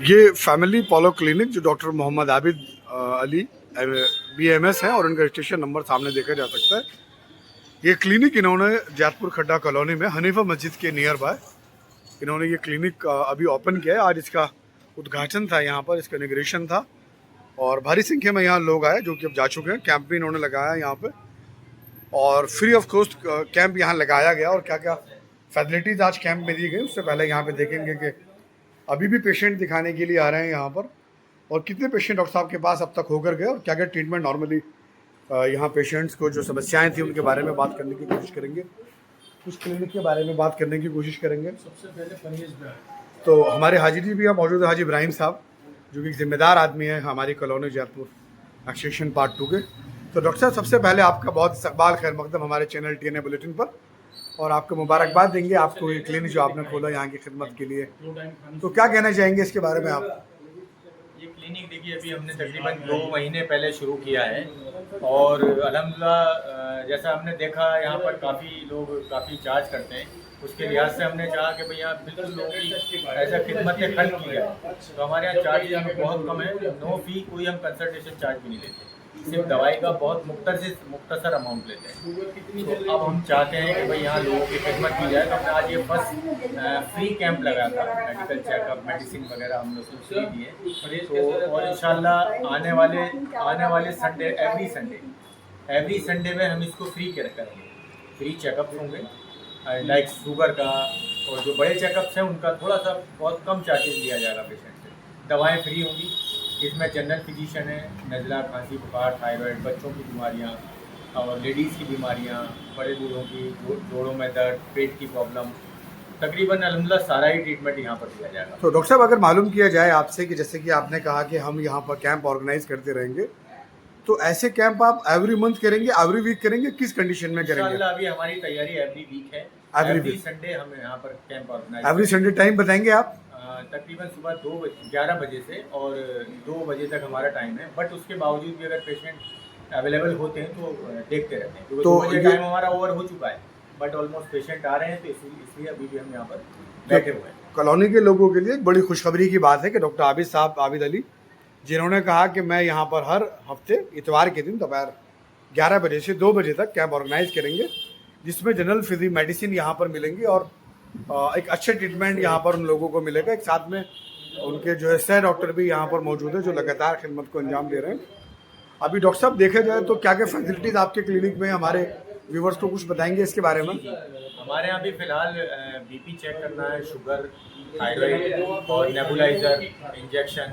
ये family Paulo clinic जो doctor Mohammad Abid Ali BMS है और इनका रजिस्ट्रेशन नंबर सामने देखा जा सकता है। ये क्लिनिक इन्होंने जैतपुर खड्डा कॉलोनी में हनीफा मस्जिद के नियर बाय इन्होंने ये क्लिनिक अभी ओपन किया है। आज इसका उद्घाटन था, यहाँ पर इसका इनॉग्रेशन था और भारी संख्या में यहाँ लोग आए जो कि अब जा चुके हैं। कैंप भी इन्होंने लगाया यहाँ पे और फ्री ऑफ कॉस्ट कैंप यहाँ लगाया गया और क्या क्या फैसिलिटीज़ आज कैंप में दी गई उससे पहले यहाँ पे देखेंगे कि अभी भी पेशेंट दिखाने के लिए आ रहे हैं यहाँ पर और कितने पेशेंट डॉक्टर साहब के पास अब तक होकर गए और क्या क्या ट्रीटमेंट नॉर्मली यहाँ पेशेंट्स को जो समस्याएं थी उनके बारे में बात करने की कोशिश करेंगे। कुछ क्लिनिक के बारे में बात करने की कोशिश करेंगे। सबसे पहले परहेज में तो हमारे हाजी जी भी यहाँ मौजूद है, हाजी इब्राहिम साहब जो कि जिम्मेदार आदमी है हमारी कॉलोनी जयपुर एक्सटेंशन पार्ट 2 के। तो डॉक्टर साहब सबसे पहले आपका बहुत इस्तकबाल खैर मकदम हमारे चैनल TNA बुलेटिन पर और आपको मुबारकबाद देंगे आपको ये क्लिनिक जो आपने खोला यहाँ की खिदमत के लिए। तो क्या कहना चाहेंगे इसके बारे में आप? ये क्लिनिक देखिए अभी हमने तकरीबन 2 महीने पहले शुरू किया है और अल्हम्दुलिल्लाह जैसा हमने देखा यहाँ पर काफ़ी लोग काफ़ी चार्ज करते हैं, उसके लिहाज से हमने चाहा कि भैया बिल्कुल लोगों की ऐसा खिदमत खर्च की जाए। तो हमारे यहाँ चार्ज बहुत कम है, नो फी, कोई हम कंसल्टेशन चार्ज भी नहीं लेते, सिर्फ दवाई का बहुत मुख्तसर अमाउंट लेते हैं। तो अब हम चाहते हैं कि भाई यहाँ लोगों की खिदमत की जाए। तो हमने आज ये फर्स्ट फ्री कैंप लगाया था, मेडिकल चेकअप, मेडिसिन वगैरह हम लोग फ्री दिए। तो और इंशाल्लाह आने वाले संडे एवरी संडे में हम इसको फ्री करेंगे। फ्री चेकअप होंगे लाइक शुगर का, और जो बड़े चेकअप्स हैं उनका थोड़ा सा बहुत कम चार्जेस लिया जाएगा पेशेंट से। दवाएँ फ्री होंगी, इसमें जनरल फिजिशियन है, नज़ला, खांसी, बुखार, थायराइड, बच्चों की बीमारियाँ और लेडीज़ की बीमारियाँ, बड़े बूढ़ों की, जोड़ों में दर्द, पेट की प्रॉब्लम, तकरीबन अल्हम्दुलिल्लाह सारा ही ट्रीटमेंट यहाँ पर दिया जाएगा। तो डॉक्टर साहब अगर मालूम किया जाए आपसे कि जैसे कि आपने कहा कि हम यहाँ पर कैंप ऑर्गेनाइज करते रहेंगे, तो ऐसे कैंप आप एवरी मंथ करेंगे, एवरी वीक करेंगे, किस कंडीशन में करेंगे? इंशाल्लाह अभी हमारी तैयारी एवरी वीक है, एवरी संडे हम यहाँ पर camp organise. Every Sunday time बताएंगे आप? तकरीबन सुबह 11 बजे से और 2 बजे तक हमारा टाइम है, बट उसके बावजूद भी अगर पेशेंट अवेलेबल होते हैं तो देखते रहते हैं, क्योंकि तो 2 बजे टाइम हमारा ओवर हो चुका है, बट ऑलमोस्ट पेशेंट आ रहे हैं, तो इसलिए अभी भी हम यहाँ पर बैठे हुए हैं। कॉलोनी के लोगों के लिए एक बड़ी खुशखबरी की बात है कि डॉक्टर आबिद अली जिन्होंने कहा कि मैं यहाँ पर हर हफ्ते इतवार के दिन दोपहर 11 बजे से 2 बजे तक कैंप ऑर्गेनाइज करेंगे, जिसमें जनरल फिजी मेडिसिन यहाँ पर मिलेंगी और एक अच्छे ट्रीटमेंट यहाँ पर उन लोगों को मिलेगा। एक साथ में उनके जो है सह डॉक्टर भी यहाँ पर मौजूद है जो लगातार खिदमत को अंजाम दे रहे हैं। अभी डॉक्टर साहब देखा जाए तो क्या क्या फैसिलिटीज़ आपके क्लिनिक में हमारे व्यूवर्स को कुछ बताएंगे इसके बारे में? हमारे यहाँ भी फिलहाल BP चेक करना है, शुगर, थायराइड और नेबुलाइजर, इंजेक्शन,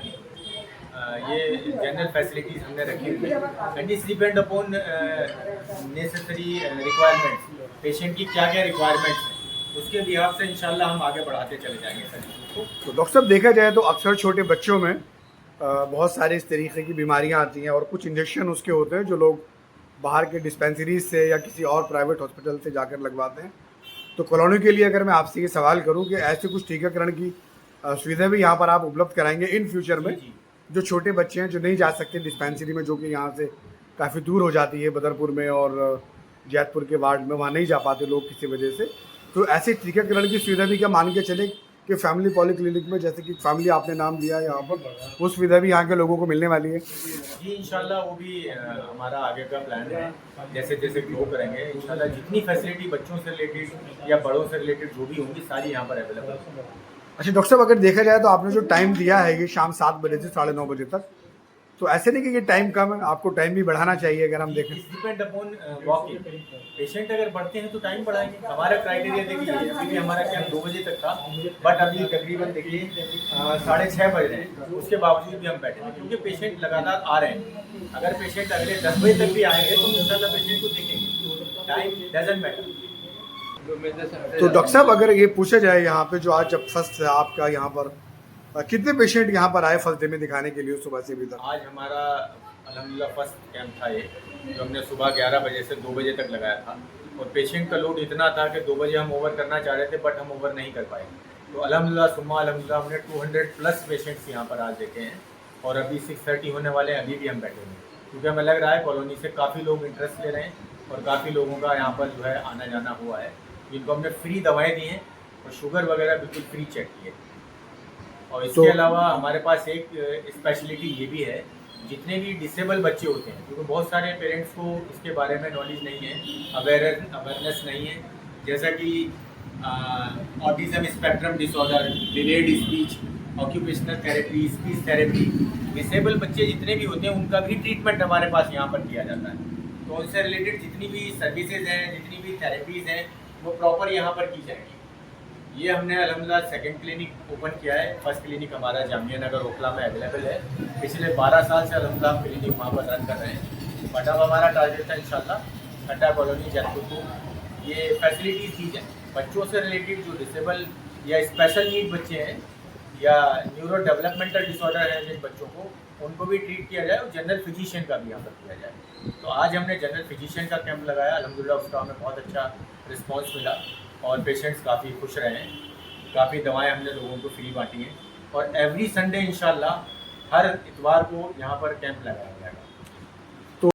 ये जनरल फैसिलिटीज़ हमने रखी हुई है and it's depend upon necessary requirements, patient की क्या क्या रिक्वायरमेंट्स हैं, उसके लिहाज से इंशाल्लाह हम आगे बढ़ाते चले जाएंगे सर। तो डॉक्टर साहब देखा जाए तो अक्सर छोटे बच्चों में बहुत सारी इस तरीके की बीमारियां आती हैं और कुछ इंजेक्शन उसके होते हैं जो लोग बाहर के डिस्पेंसरीज से या किसी और प्राइवेट हॉस्पिटल से जाकर लगवाते हैं। तो कॉलोनी के लिए अगर मैं आपसे ये सवाल करूं कि ऐसे कुछ टीकाकरण की सुविधा भी यहाँ पर आप उपलब्ध कराएंगे इन फ्यूचर में? जो छोटे बच्चे हैं जो नहीं जा सकते डिस्पेंसरी में, जो कि यहाँ से काफ़ी दूर हो जाती है बदरपुर में और जैतपुर के वार्ड में, वहाँ नहीं जा पाते लोग किसी वजह से, तो ऐसे टीकाकरण की सुविधा भी क्या मान के चले कि फैमिली पॉली क्लिनिक में, जैसे कि फैमिली आपने नाम दिया यहाँ पर, वो सुविधा भी यहाँ के लोगों को मिलने वाली है? जी इंशाल्लाह वो भी हमारा आगे का प्लान है। जैसे जैसे ग्रो करेंगे इंशाल्लाह जितनी फैसिलिटी बच्चों से रिलेटेड या बड़ों से रिलेटेड जो भी होंगी सारी यहाँ पर अवेलेबल है। अच्छा डॉक्टर साहब अगर देखा जाए तो आपने जो टाइम दिया है ये शाम 7 बजे से 9:30 बजे तक, तो ऐसे नहीं कि ये टाइम कम है, आपको टाइम भी बढ़ाना चाहिए अगर हम देखें? Depend upon walk in, patient अगर बढ़ते हैं तो टाइम बढ़ाएंगे। हमारा क्राइटेरिया देखिए अभी भी हमारा कैंप 2 बजे तक था, बट अभी तकरीबन देखिए 6:30 बज रहे हैं, उसके बावजूद भी हम बैठे हैं क्योंकि पेशेंट लगातार आ रहे हैं। अगर पेशेंट अगले 10 बजे तक भी आएंगे तो इंशाल्लाह पेशेंट को देखेंगे, टाइम डजंट मैटर। तो डॉक्टर साहब अगर ये पूछा जाए यहाँ पे जो आज जब फर्स्ट है आपका यहाँ पर, कितने पेशेंट यहाँ पर आए फर्स्ट डे में दिखाने के लिए सुबह से अभी तक? आज हमारा अल्हम्दुलिल्लाह फर्स्ट कैंप था ये, जो हमने सुबह 11 बजे से 2 बजे तक लगाया था और पेशेंट का लोड इतना था कि 2 बजे हम ओवर करना चाह रहे थे बट हम ओवर नहीं कर पाए। तो अल्हम्दुलिल्लाह सुम्मा अल्हम्दुलिल्लाह हमने 200+ पेशेंट्स यहाँ पर आज देखे हैं और अभी 6:30 होने वाले हैं, अभी भी हम बैठे हैं क्योंकि हमें लग रहा है कॉलोनी से काफ़ी लोग इंटरेस्ट ले रहे हैं और काफ़ी लोगों का यहाँ पर जो है आना जाना हुआ है, जिनको हमने फ्री दवाएँ दी हैं और शुगर वगैरह बिल्कुल फ्री चेक किए और इसके अलावा हमारे पास एक स्पेशलिटी ये भी है, जितने भी डिसेबल बच्चे होते हैं, क्योंकि बहुत सारे पेरेंट्स को इसके बारे में नॉलेज नहीं है, अवेयरनेस नहीं है, जैसा कि autism spectrum disorder, delayed speech, occupational therapy, speech therapy, disable बच्चे जितने भी होते हैं उनका भी ट्रीटमेंट हमारे पास यहाँ पर किया जाता है। तो उनसे रिलेटेड जितनी भी सर्विसेज हैं, जितनी भी थेरेपीज़ हैं, वो प्रॉपर यहाँ पर की जाएंगी। ये हमने अल्हम्दुलिल्लाह सेकंड क्लिनिक ओपन किया है। फर्स्ट क्लिनिक हमारा जामिया नगर ओखला में अवेलेबल है। पिछले 12 साल से अल्हम्दुलिल्लाह हम क्लिनिक वहाँ पर रन कर रहे हैं। बट अब हमारा टारगेट था इंशाल्लाह खड्डा कॉलोनी जयपुर को ये फैसिलिटीज़ दी जाए। बच्चों से रिलेटेड जो डिसेबल या स्पेशल नीड बच्चे हैं या न्यूरो डेवलपमेंटल डिसऑर्डर है जिन बच्चों को, उनको भी ट्रीट किया जाए और जनरल फिजिशियन का भी यहाँ पर किया जाए। तो आज हमने जनरल फिजिशियन का कैंप लगाया, अल्हम्दुलिल्लाह उसका हमें बहुत अच्छा रिस्पांस मिला और पेशेंट्स काफ़ी खुश रहे हैं। काफ़ी दवाएं हमने लोगों को फ्री बांटी हैं और एवरी संडे इंशाल्लाह हर इतवार को यहाँ पर कैंप लगाया जाएगा।